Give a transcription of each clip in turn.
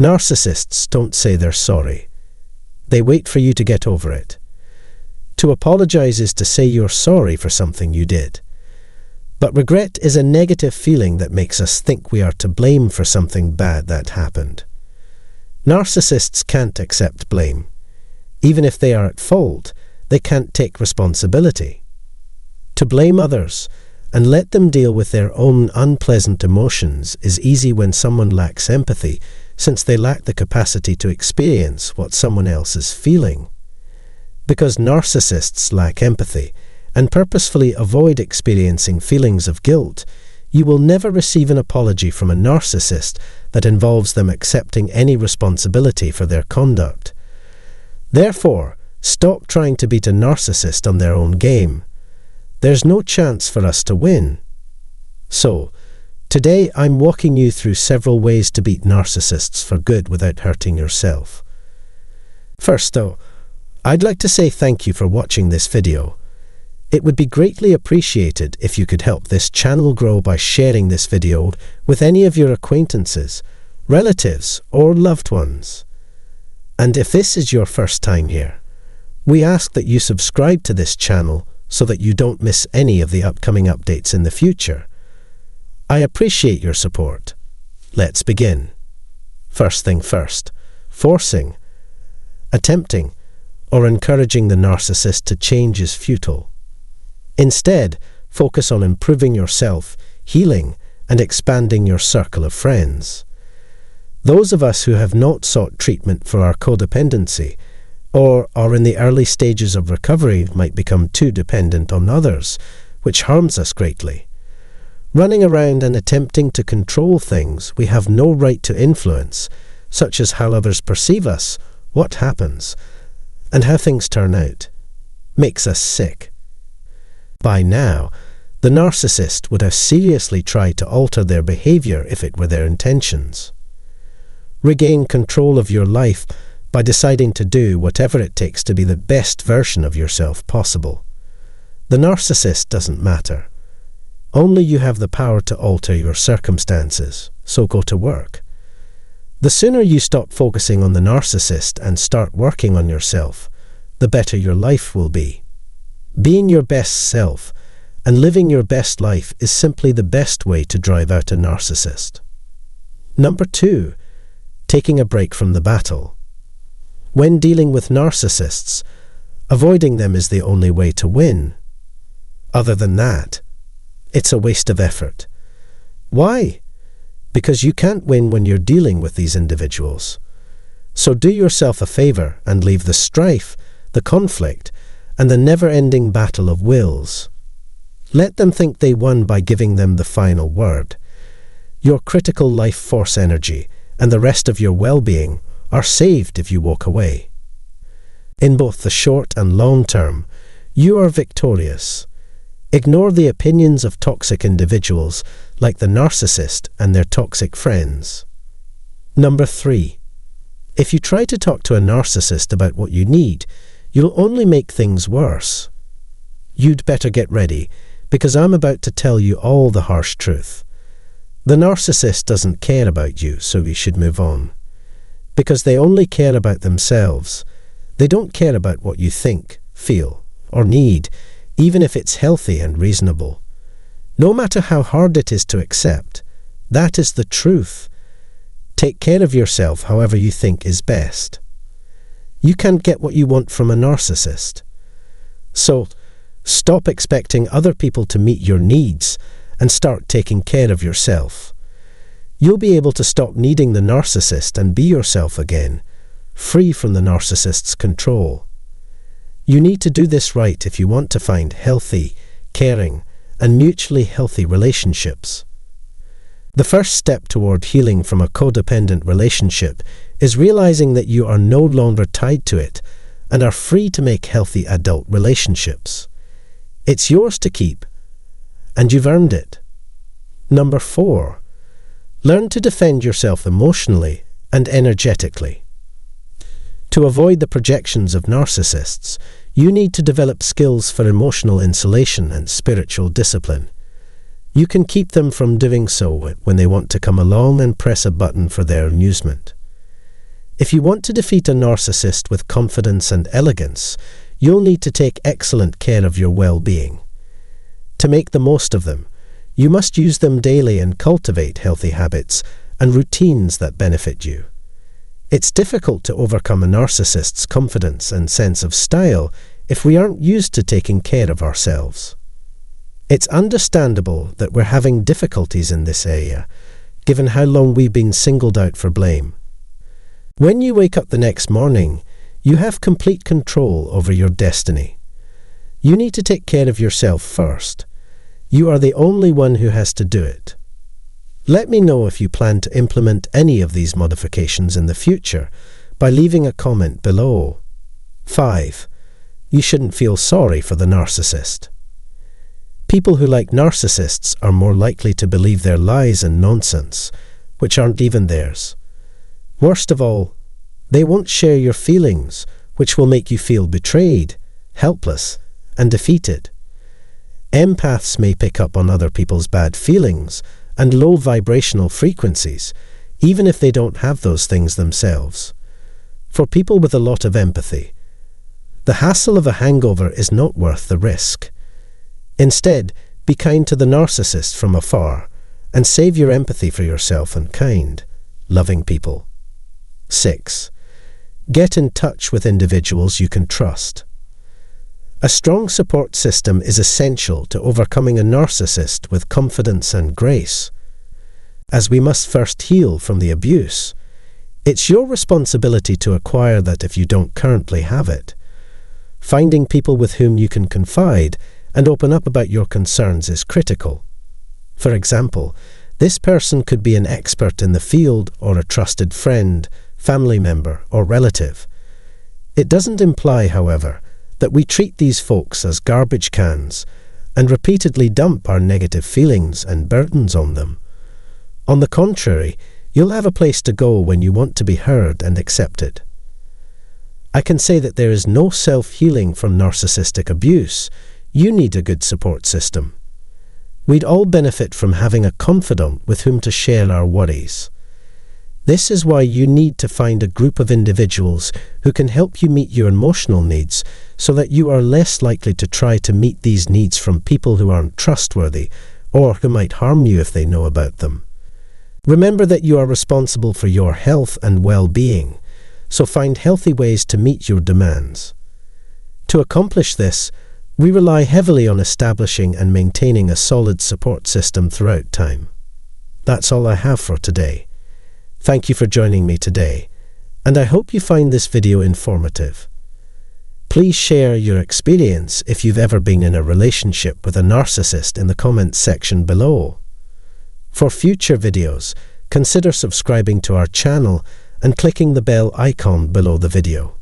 Narcissists don't say they're sorry. They wait for you to get over it. To apologize is to say you're sorry for something you did. But regret is a negative feeling that makes us think we are to blame for something bad that happened. Narcissists can't accept blame. Even if they are at fault, they can't take responsibility. To blame others and let them deal with their own unpleasant emotions is easy when someone lacks empathy, since they lack the capacity to experience what someone else is feeling. Because narcissists lack empathy and purposefully avoid experiencing feelings of guilt, you will never receive an apology from a narcissist that involves them accepting any responsibility for their conduct. Therefore, stop trying to beat a narcissist on their own game. There's no chance for us to win. So, today I'm walking you through several ways to beat narcissists for good without hurting yourself. First though, I'd like to say thank you for watching this video. It would be greatly appreciated if you could help this channel grow by sharing this video with any of your acquaintances, relatives, or loved ones. And if this is your first time here, we ask that you subscribe to this channel so that you don't miss any of the upcoming updates in the future. I appreciate your support. Let's begin. First thing first, forcing, attempting, or encouraging the narcissist to change is futile. Instead, focus on improving yourself, healing, and expanding your circle of friends. Those of us who have not sought treatment for our codependency or are in the early stages of recovery might become too dependent on others, which harms us greatly. Running around and attempting to control things we have no right to influence, such as how others perceive us, what happens, and how things turn out, makes us sick. By now, the narcissist would have seriously tried to alter their behavior if it were their intentions. Regain control of your life by deciding to do whatever it takes to be the best version of yourself possible. The narcissist doesn't matter. Only you have the power to alter your circumstances, so go to work. The sooner you stop focusing on the narcissist and start working on yourself, the better your life will be. Being your best self and living your best life is simply the best way to drive out a narcissist. Number 2, taking a break from the battle. When dealing with narcissists, avoiding them is the only way to win. Other than that, it's a waste of effort. Why? Because you can't win when you're dealing with these individuals. So do yourself a favor and leave the strife, the conflict, and the never-ending battle of wills. Let them think they won by giving them the final word. Your critical life force energy and the rest of your well-being are saved if you walk away. In both the short and long term, you are victorious. Ignore the opinions of toxic individuals like the narcissist and their toxic friends. Number 3. If you try to talk to a narcissist about what you need, you'll only make things worse. You'd better get ready, because I'm about to tell you all the harsh truth. The narcissist doesn't care about you, so you should move on. Because they only care about themselves. They don't care about what you think, feel, or need, even if it's healthy and reasonable. No matter how hard it is to accept, that is the truth. Take care of yourself however you think is best. You can't get what you want from a narcissist. So, stop expecting other people to meet your needs and start taking care of yourself. You'll be able to stop needing the narcissist and be yourself again, free from the narcissist's control. You need to do this right if you want to find healthy, caring, and mutually healthy relationships. The first step toward healing from a codependent relationship is realizing that you are no longer tied to it and are free to make healthy adult relationships. It's yours to keep, and you've earned it. Number 4. Learn to defend yourself emotionally and energetically. To avoid the projections of narcissists, you need to develop skills for emotional insulation and spiritual discipline. You can keep them from doing so when they want to come along and press a button for their amusement. If you want to defeat a narcissist with confidence and elegance, you'll need to take excellent care of your well-being. To make the most of them, you must use them daily and cultivate healthy habits and routines that benefit you. It's difficult to overcome a narcissist's confidence and sense of style if we aren't used to taking care of ourselves. It's understandable that we're having difficulties in this area, given how long we've been singled out for blame. When you wake up the next morning, you have complete control over your destiny. You need to take care of yourself first. You are the only one who has to do it. Let me know if you plan to implement any of these modifications in the future by leaving a comment below. 5. You shouldn't feel sorry for the narcissist. People who like narcissists are more likely to believe their lies and nonsense, which aren't even theirs. Worst of all, they won't share your feelings, which will make you feel betrayed, helpless, and defeated. Empaths may pick up on other people's bad feelings and low vibrational frequencies, even if they don't have those things themselves. For people with a lot of empathy, the hassle of a hangover is not worth the risk. Instead, be kind to the narcissist from afar and save your empathy for yourself and kind, loving people. 6. Get in touch with individuals you can trust. A strong support system is essential to overcoming a narcissist with confidence and grace. As we must first heal from the abuse, it's your responsibility to acquire that if you don't currently have it. Finding people with whom you can confide and open up about your concerns is critical. For example, this person could be an expert in the field or a trusted friend, family member, or relative. It doesn't imply, however, that we treat these folks as garbage cans and repeatedly dump our negative feelings and burdens on them. On the contrary, you'll have a place to go when you want to be heard and accepted. I can say that there is no self-healing from narcissistic abuse. You need a good support system. We'd all benefit from having a confidant with whom to share our worries. This is why you need to find a group of individuals who can help you meet your emotional needs so that you are less likely to try to meet these needs from people who aren't trustworthy or who might harm you if they know about them. Remember that you are responsible for your health and well-being, so find healthy ways to meet your demands. To accomplish this, we rely heavily on establishing and maintaining a solid support system throughout time. That's all I have for today. Thank you for joining me today, and I hope you find this video informative. Please share your experience if you've ever been in a relationship with a narcissist in the comments section below. For future videos, consider subscribing to our channel and clicking the bell icon below the video.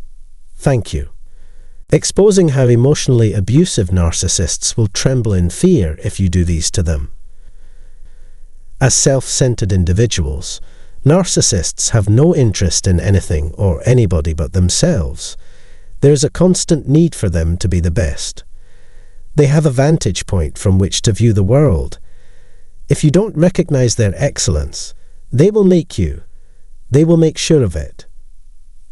Thank you. Exposing how emotionally abusive narcissists will tremble in fear if you do these to them. As self-centered individuals, narcissists have no interest in anything or anybody but themselves. There is a constant need for them to be the best. They have a vantage point from which to view the world. If you don't recognize their excellence, they will make sure of it.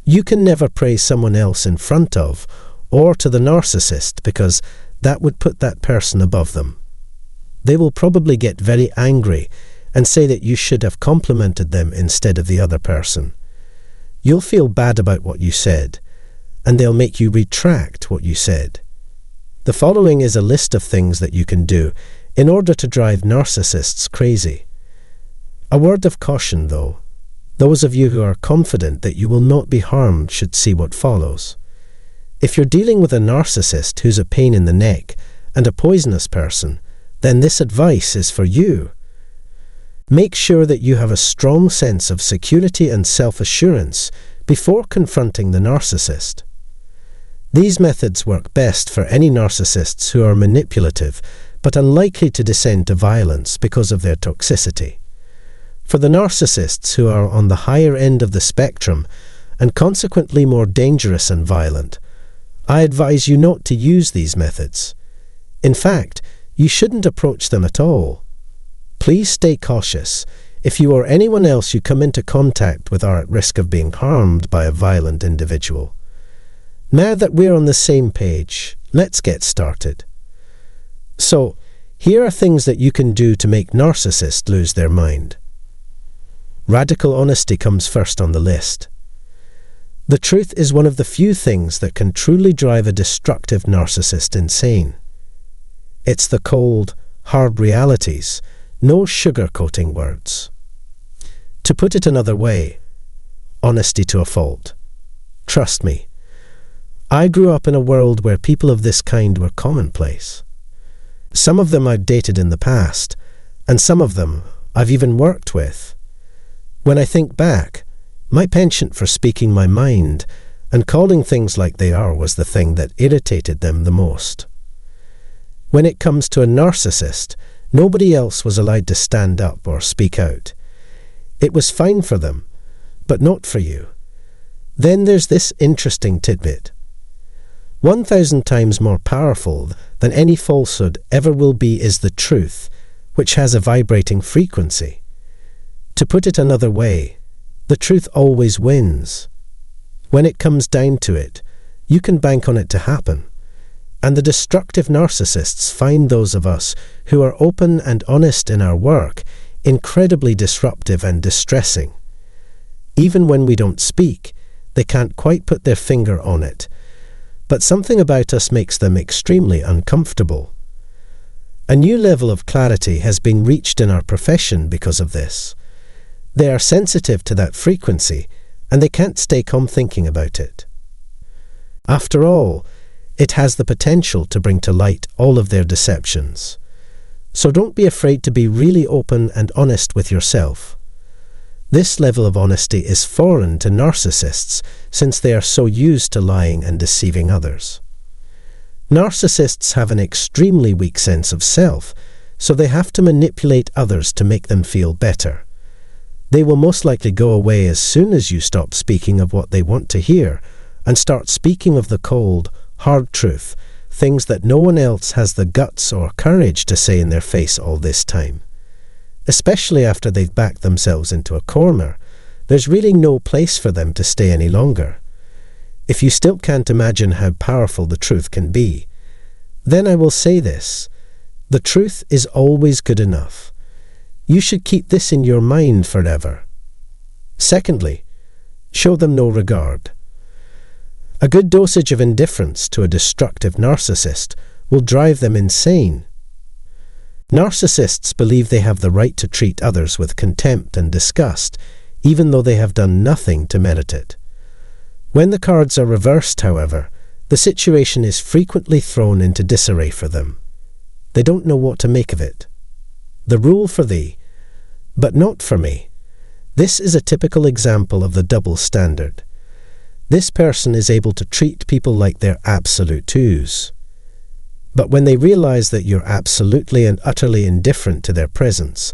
You can never praise someone else in front of or to the narcissist because that would put that person above them. They will probably get very angry and say that you should have complimented them instead of the other person. You'll feel bad about what you said, and they'll make you retract what you said. The following is a list of things that you can do in order to drive narcissists crazy. A word of caution, though. Those of you who are confident that you will not be harmed should see what follows. If you're dealing with a narcissist who's a pain in the neck and a poisonous person, then this advice is for you. Make sure that you have a strong sense of security and self-assurance before confronting the narcissist. These methods work best for any narcissists who are manipulative but unlikely to descend to violence because of their toxicity. For the narcissists who are on the higher end of the spectrum and consequently more dangerous and violent, I advise you not to use these methods. In fact, you shouldn't approach them at all. Please stay cautious. if you or anyone else you come into contact with are at risk of being harmed by a violent individual. Now that we're on the same page, let's get started. So, here are things that you can do to make narcissists lose their mind. Radical honesty comes first on the list. The truth is one of the few things that can truly drive a destructive narcissist insane. It's the cold, hard realities, no sugar-coating words. To put it another way, honesty to a fault. Trust me, I grew up in a world where people of this kind were commonplace. Some of them I've dated in the past, and some of them I've even worked with. When I think back, my penchant for speaking my mind and calling things like they are was the thing that irritated them the most. When it comes to a narcissist, nobody else was allowed to stand up or speak out. It was fine for them, but not for you. Then there's this interesting tidbit. 1,000 times more powerful than any falsehood ever will be is the truth, which has a vibrating frequency. To put it another way, the truth always wins. When it comes down to it, you can bank on it to happen. And the destructive narcissists find those of us who are open and honest in our work incredibly disruptive and distressing. Even when we don't speak, they can't quite put their finger on it, but something about us makes them extremely uncomfortable. A new level of clarity has been reached in our profession because of this. They are sensitive to that frequency, and they can't stay calm thinking about it. After all, it has the potential to bring to light all of their deceptions. So don't be afraid to be really open and honest with yourself. This level of honesty is foreign to narcissists since they are so used to lying and deceiving others. Narcissists have an extremely weak sense of self, so they have to manipulate others to make them feel better. They will most likely go away as soon as you stop speaking of what they want to hear and start speaking of the cold, hard truth, things that no one else has the guts or courage to say in their face all this time. Especially after they've backed themselves into a corner, there's really no place for them to stay any longer. If you still can't imagine how powerful the truth can be, then I will say this: the truth is always good enough. You should keep this in your mind forever. Secondly, show them no regard. A good dosage of indifference to a destructive narcissist will drive them insane. Narcissists believe they have the right to treat others with contempt and disgust, even though they have done nothing to merit it. When the cards are reversed, however, the situation is frequently thrown into disarray for them. They don't know what to make of it. The rule for thee, but not for me. This is a typical example of the double standard. This person is able to treat people like they're absolute twos. But when they realize that you're absolutely and utterly indifferent to their presence,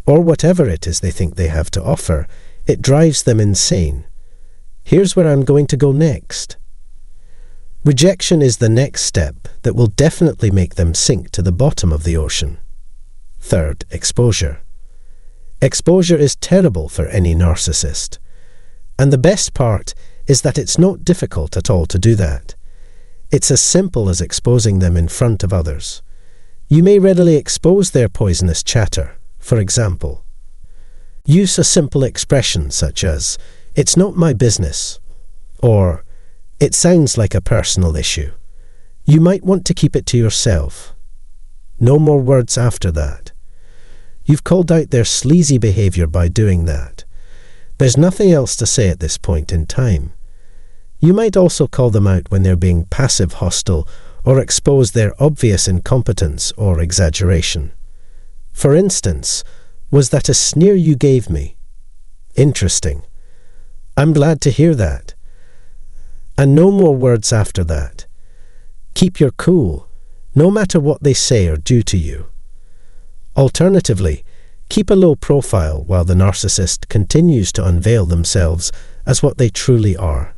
or whatever it is they think they have to offer, it drives them insane. Here's where I'm going to go next. Rejection is the next step that will definitely make them sink to the bottom of the ocean. Third, exposure. Exposure is terrible for any narcissist. And the best part is that it's not difficult at all to do that. It's as simple as exposing them in front of others. You may readily expose their poisonous chatter. For example, use a simple expression such as, "It's not my business," or "It sounds like a personal issue. You might want to keep it to yourself." No more words after that. You've called out their sleazy behavior by doing that. There's nothing else to say at this point in time. You might also call them out when they're being passive hostile or expose their obvious incompetence or exaggeration. For instance, "Was that a sneer you gave me?" Interesting. I'm glad to hear that. And no more words after that. Keep your cool, no matter what they say or do to you. Alternatively, keep a low profile while the narcissist continues to unveil themselves as what they truly are.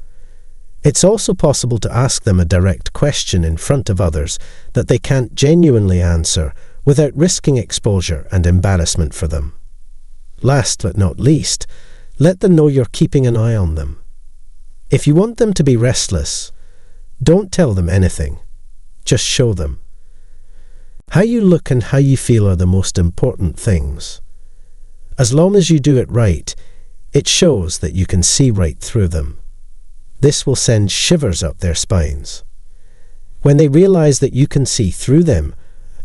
It's also possible to ask them a direct question in front of others that they can't genuinely answer without risking exposure and embarrassment for them. last but not least, let them know you're keeping an eye on them. If you want them to be restless, don't tell them anything. Just show them. How you look and how you feel are the most important things. As long as you do it right, it shows that you can see right through them. This will send shivers up their spines. When they realize that you can see through them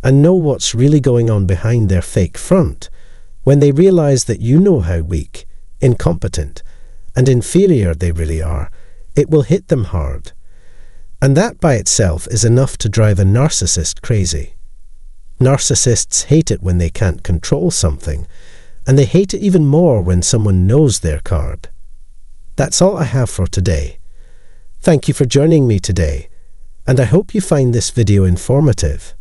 and know what's really going on behind their fake front, when they realize that you know how weak, incompetent, and inferior they really are, it will hit them hard. And that by itself is enough to drive a narcissist crazy. Narcissists hate it when they can't control something, and they hate it even more when someone knows their card. That's all I have for today. Thank you for joining me today, and I hope you find this video informative.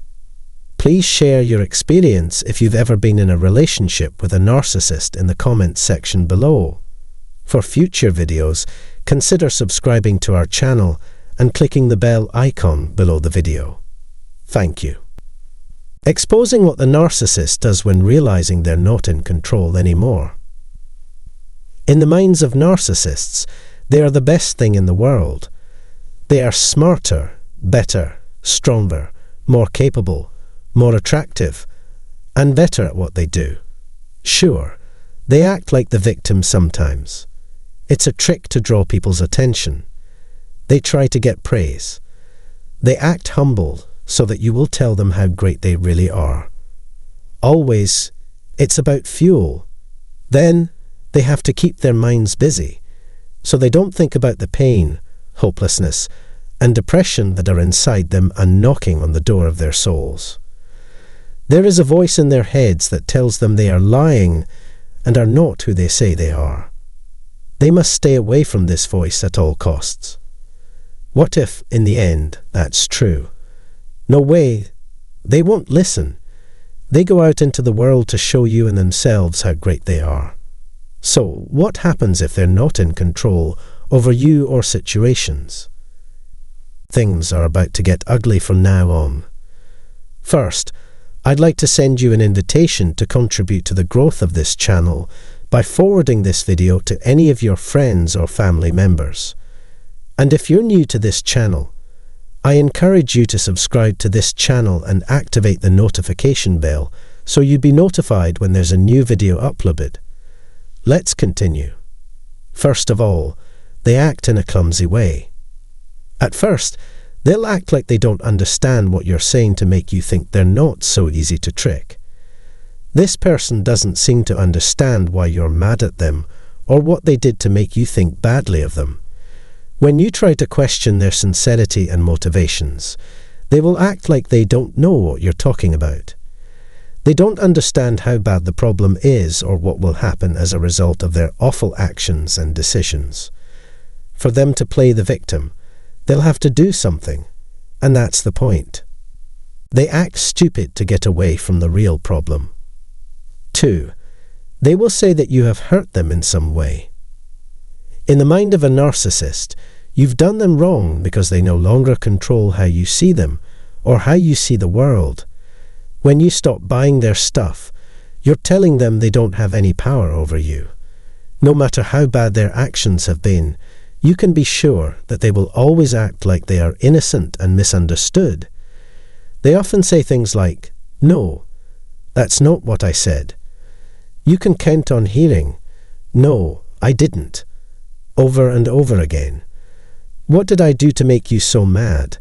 Please share your experience if you've ever been in a relationship with a narcissist in the comments section below. For future videos, consider subscribing to our channel and clicking the bell icon below the video. Thank you. Exposing what the narcissist does when realizing they're not in control anymore. In the minds of narcissists, they are the best thing in the world. They are smarter, better, stronger, more capable, more attractive, and better at what they do. Sure, they act like the victim sometimes. It's a trick to draw people's attention. They try to get praise. They act humble so that you will tell them how great they really are. Always, it's about fuel. Then, they have to keep their minds busy, so they don't think about the pain, hopelessness, and depression that are inside them and knocking on the door of their souls. There is a voice in their heads that tells them they are lying and are not who they say they are. They must stay away from this voice at all costs. What if, in the end, that's true? No way. They won't listen. They go out into the world to show you and themselves how great they are. So, what happens if they're not in control over you or situations? Things are about to get ugly from now on. First, I'd like to send you an invitation to contribute to the growth of this channel by forwarding this video to any of your friends or family members. And if you're new to this channel, I encourage you to subscribe to this channel and activate the notification bell so you'll be notified when there's a new video uploaded. Let's continue. First of all, they act in a clumsy way. At first, they'll act like they don't understand what you're saying to make you think they're not so easy to trick. This person doesn't seem to understand why you're mad at them or what they did to make you think badly of them. When you try to question their sincerity and motivations, they will act like they don't know what you're talking about. They don't understand how bad the problem is or what will happen as a result of their awful actions and decisions. For them to play the victim, they'll have to do something, and that's the point. They act stupid to get away from the real problem. 2. They will say that you have hurt them in some way. In the mind of a narcissist, you've done them wrong because they no longer control how you see them or how you see the world. When you stop buying their stuff, you're telling them they don't have any power over you. No matter how bad their actions have been, you can be sure that they will always act like they are innocent and misunderstood. They often say things like, "No, that's not what I said." You can count on hearing, "No, I didn't," over and over again. "What did I do to make you so mad?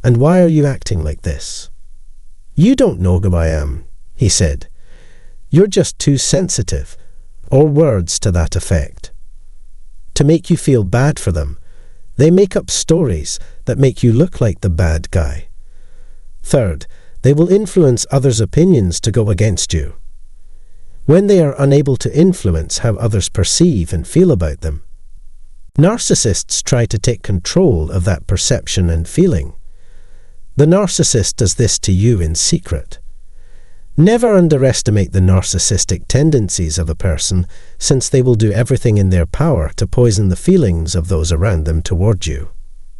And why are you acting like this?" "You don't know who I am," he said. "You're just too sensitive," or words to that effect. To make you feel bad for them, they make up stories that make you look like the bad guy. Third, they will influence others' opinions to go against you. When they are unable to influence how others perceive and feel about them, narcissists try to take control of that perception and feeling. The narcissist does this to you in secret. Never underestimate the narcissistic tendencies of a person, since they will do everything in their power to poison the feelings of those around them toward you.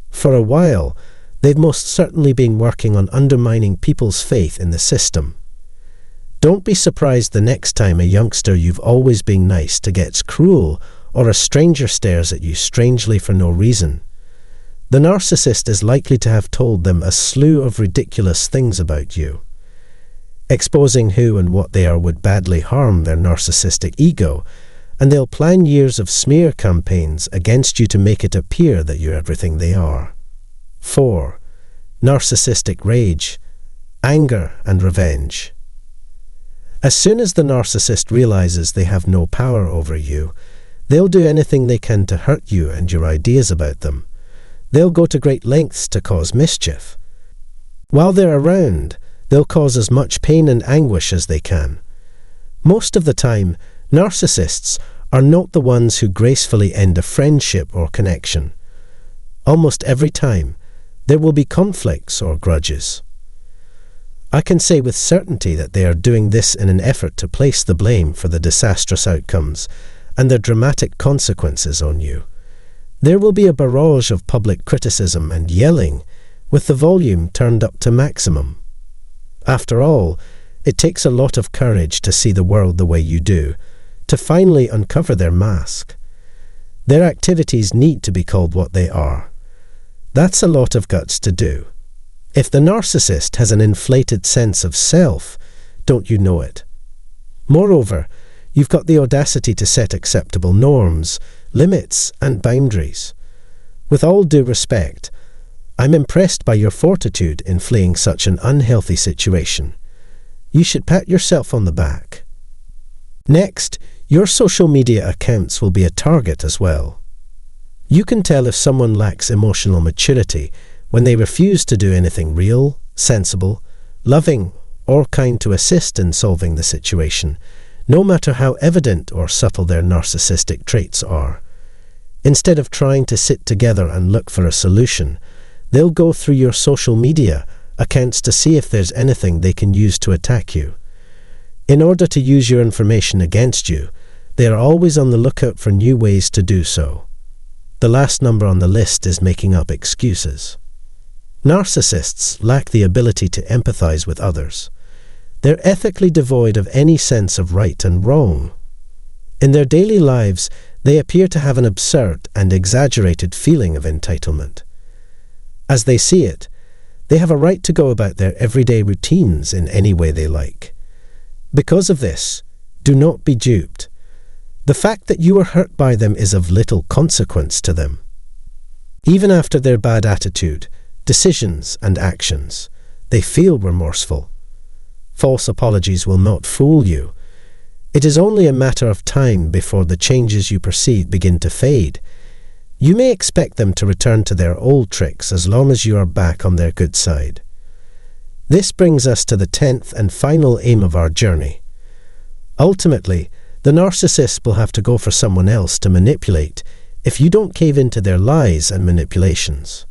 For a while, they've most certainly been working on undermining people's faith in the system. Don't be surprised the next time a youngster you've always been nice to gets cruel, or a stranger stares at you strangely for no reason. The narcissist is likely to have told them a slew of ridiculous things about you. Exposing who and what they are would badly harm their narcissistic ego, and they'll plan years of smear campaigns against you to make it appear that you're everything they are. 4. Narcissistic rage, anger and revenge. As soon as the narcissist realizes they have no power over you, they'll do anything they can to hurt you and your ideas about them. They'll go to great lengths to cause mischief. While they're around, they'll cause as much pain and anguish as they can. Most of the time, narcissists are not the ones who gracefully end a friendship or connection. Almost every time, there will be conflicts or grudges. I can say with certainty that they are doing this in an effort to place the blame for the disastrous outcomes and their dramatic consequences on you. There will be a barrage of public criticism and yelling, with the volume turned up to maximum. After all, it takes a lot of courage to see the world the way you do, to finally uncover their mask. Their activities need to be called what they are. That's a lot of guts to do. If the narcissist has an inflated sense of self, don't you know it? Moreover, you've got the audacity to set acceptable norms, limits, and boundaries. With all due respect, I'm impressed by your fortitude in fleeing such an unhealthy situation. You should pat yourself on the back. Next, your social media accounts will be a target as well. You can tell if someone lacks emotional maturity when they refuse to do anything real, sensible, loving, or kind to assist in solving the situation, no matter how evident or subtle their narcissistic traits are. Instead of trying to sit together and look for a solution, they'll go through your social media accounts to see if there's anything they can use to attack you. In order to use your information against you, they are always on the lookout for new ways to do so. The last number on the list is making up excuses. Narcissists lack the ability to empathize with others. They're ethically devoid of any sense of right and wrong. In their daily lives, they appear to have an absurd and exaggerated feeling of entitlement. As they see it, they have a right to go about their everyday routines in any way they like. Because of this, do not be duped. The fact that you were hurt by them is of little consequence to them. Even after their bad attitude, decisions and actions, they feel remorseful. False apologies will not fool you. It is only a matter of time before the changes you perceive begin to fade. You may expect them to return to their old tricks as long as you are back on their good side. This brings us to the 10th and final aim of our journey. Ultimately, the narcissist will have to go for someone else to manipulate if you don't cave into their lies and manipulations.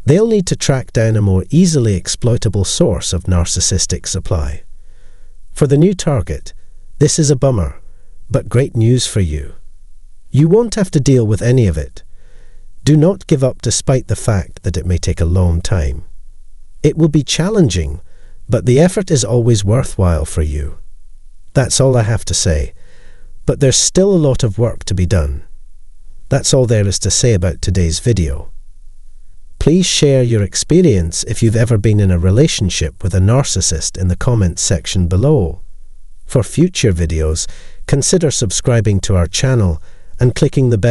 They'll need to track down a more easily exploitable source of narcissistic supply. For the new target, this is a bummer, but great news for you. You won't have to deal with any of it. Do not give up despite the fact that it may take a long time. It will be challenging, but the effort is always worthwhile for you. That's all I have to say, but there's still a lot of work to be done. That's all there is to say about today's video. Please share your experience if you've ever been in a relationship with a narcissist in the comments section below. For future videos, consider subscribing to our channel and clicking the bell